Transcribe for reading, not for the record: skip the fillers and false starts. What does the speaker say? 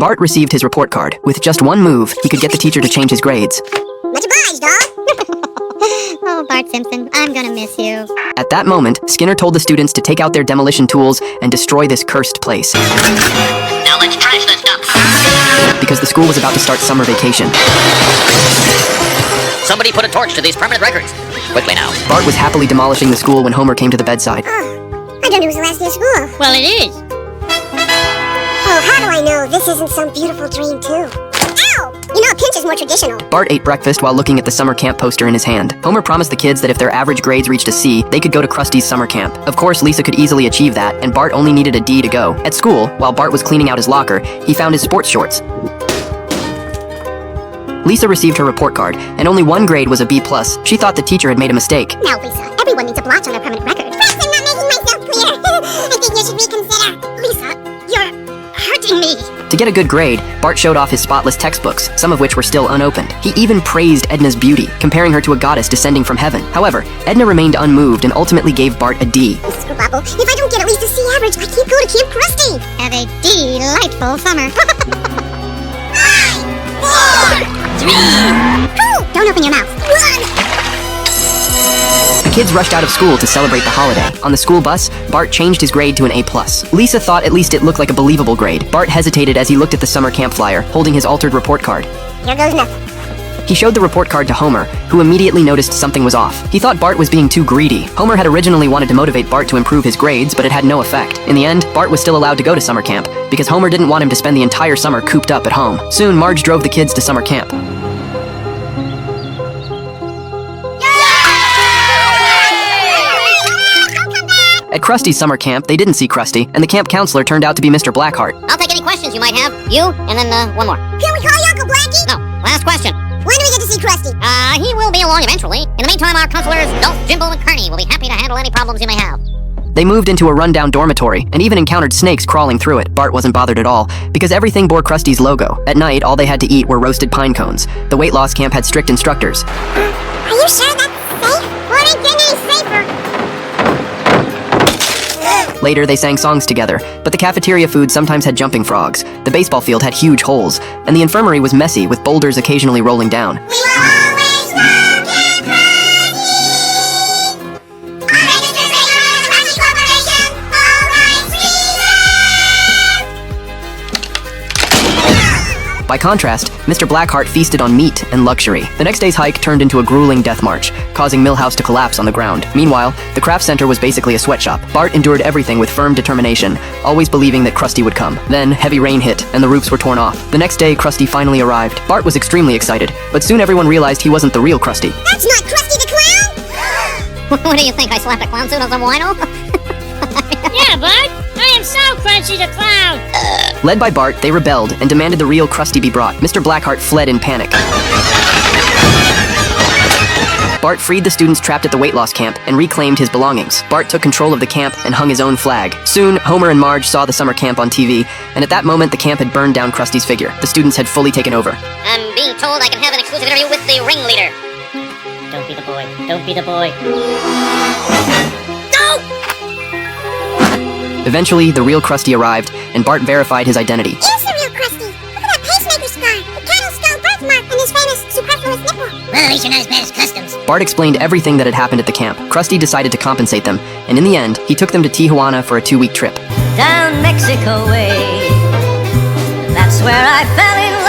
Bart received his report card. With just one move, he could get the teacher to change his grades. Much obliged, dog. Oh, Bart Simpson, I'm gonna miss you. At that moment, Skinner told the students to take out their demolition tools and destroy this cursed place. Now let's trash this stuff. Because the school was about to start summer vacation. Somebody put a torch to these permanent records. Quickly now. Bart was happily demolishing the school when Homer came to the bedside. Oh, I don't know it was the last day of school. Well, it is. Oh, how do I know this isn't some beautiful dream, too? Ow! You know, a pinch is more traditional. Bart ate breakfast while looking at the summer camp poster in his hand. Homer promised the kids that if their average grades reached a C, they could go to Krusty's summer camp. Of course, Lisa could easily achieve that, and Bart only needed a D to go. At school, while Bart was cleaning out his locker, he found his sports shorts. Lisa received her report card, and only one grade was a B+. She thought the teacher had made a mistake. Now, Lisa, everyone needs a blotch on their permanent record. Perhaps I'm not making myself clear. I think you should reconsider. Lisa, you're hurting me. To get a good grade, Bart showed off his spotless textbooks, some of which were still unopened. He even praised Edna's beauty, comparing her to a goddess descending from heaven. However, Edna remained unmoved and ultimately gave Bart a D. Mr. Bobble, if I don't get at least a C average, I can't go to Camp Krusty. Have a delightful summer. 5, 4, 3. Don't open your mouth. 1. The kids rushed out of school to celebrate the holiday. On the school bus, Bart changed his grade to an A+. Lisa thought at least it looked like a believable grade. Bart hesitated as he looked at the summer camp flyer, holding his altered report card. Here goes nothing. He showed the report card to Homer, who immediately noticed something was off. He thought Bart was being too greedy. Homer had originally wanted to motivate Bart to improve his grades, but it had no effect. In the end, Bart was still allowed to go to summer camp, because Homer didn't want him to spend the entire summer cooped up at home. Soon, Marge drove the kids to summer camp. At Krusty's summer camp, they didn't see Krusty, and the camp counselor turned out to be Mr. Blackheart. I'll take any questions you might have. You, and then one more. Can we call you Uncle Blackie? No, last question. When do we get to see Krusty? He will be along eventually. In the meantime, our counselors, Dolph, Jimbo, and Kearney will be happy to handle any problems you may have. They moved into a rundown dormitory, and even encountered snakes crawling through it. Bart wasn't bothered at all, because everything bore Krusty's logo. At night, all they had to eat were roasted pine cones. The weight loss camp had strict instructors. Are you sure that's safe? Well, it ain't getting any safer. Later, they sang songs together, but the cafeteria food sometimes had jumping frogs. The baseball field had huge holes, and the infirmary was messy, with boulders occasionally rolling down. We will always love Camp Krusty. All registered regulars of the Krusty Corporation, all rights reserved. By contrast, Mr. Blackheart feasted on meat and luxury. The next day's hike turned into a grueling death march, causing Millhouse to collapse on the ground. Meanwhile, the craft center was basically a sweatshop. Bart endured everything with firm determination, always believing that Krusty would come. Then, heavy rain hit, and the roofs were torn off. The next day, Krusty finally arrived. Bart was extremely excited, but soon everyone realized he wasn't the real Krusty. That's not Krusty the Clown! What do you think? I slapped a clown suit on some wino? Yeah, Bart. I am so Crunchy the Clown. Led by Bart, they rebelled and demanded the real Krusty be brought. Mr. Blackheart fled in panic. Bart freed the students trapped at the weight loss camp and reclaimed his belongings. Bart took control of the camp and hung his own flag. Soon, Homer and Marge saw the summer camp on TV, and at that moment, the camp had burned down Krusty's figure. The students had fully taken over. I'm being told I can have an exclusive interview with the ringleader. Don't be the boy. Don't be the boy. No! Eventually, the real Krusty arrived, and Bart verified his identity. Here's the real Krusty. Look at that pacemaker scar, the cattle skull birthmark, and his famous superfluous nipple. Well, at least you're not as bad as Customs. Bart explained everything that had happened at the camp. Krusty decided to compensate them, and in the end, he took them to Tijuana for a 2-week trip. Down Mexico way, that's where I fell in